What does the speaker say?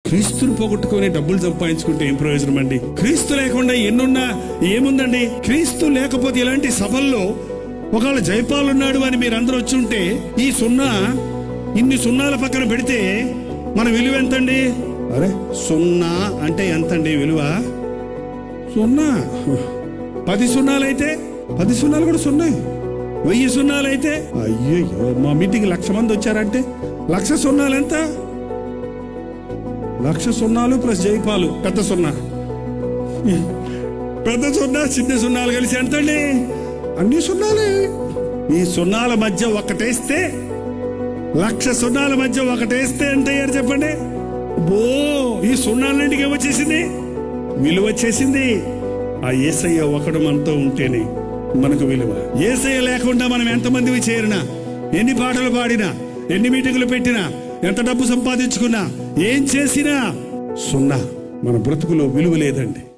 క్రీస్తుని పోగొట్టుకొని డబ్బులు సంపాదించుకుంటే ఏం ప్రయోజనం అండి? క్రీస్తు లేకుండా ఎన్నున్నా ఏముందండి? క్రీస్తు లేకపోతే ఇలాంటి సభల్లో ఒకవేళ జైపాల్ ఉన్నాడు అని మీరు అందరూ వచ్చి ఉంటే ఈ సున్నా ఇన్ని సున్నాల పక్కన పెడితే మన విలువ ఎంతండి? అరే సున్నా అంటే ఎంతండి విలువ? సున్నా. 10 సున్నాలైతే 10 సున్నాలు కూడా సున్నాయి. 1000 సున్నాలైతే అయ్యో, మా మీటింగ్ 1,00,000 మంది వచ్చారంటే 1,00,000 సున్నాలు ఎంత? 1,00,000 సున్నాలు ప్లస్ జైపాలు పెద్ద సున్నా. పెద్ద సున్నా చిన్న సున్నాలు కలిసి ఎంతండి? అన్ని సున్నాలే. ఈ సున్నాల మధ్య ఒకటేస్తే 1,00,000 సున్నాల మధ్య ఒకటేస్తే ఎంత అయ్యారు చెప్పండి? బో, ఈ సున్నాలన్నింటికి ఏమొచ్చేసింది? విలువ వచ్చేసింది. ఆ యేసయ్య ఒకడు మనతో ఉంటేనే మనకు విలువ. యేసయ్య లేకుండా మనం ఎంతమందివి చేరినా, ఎన్ని పాటలు పాడినా, ఎన్ని మీటింగులు పెట్టినా, ఎంత డబ్బు సంపాదించుకున్నా, ఏం చేసినా సున్నా. మన బ్రతుకులో విలువ లేదండి.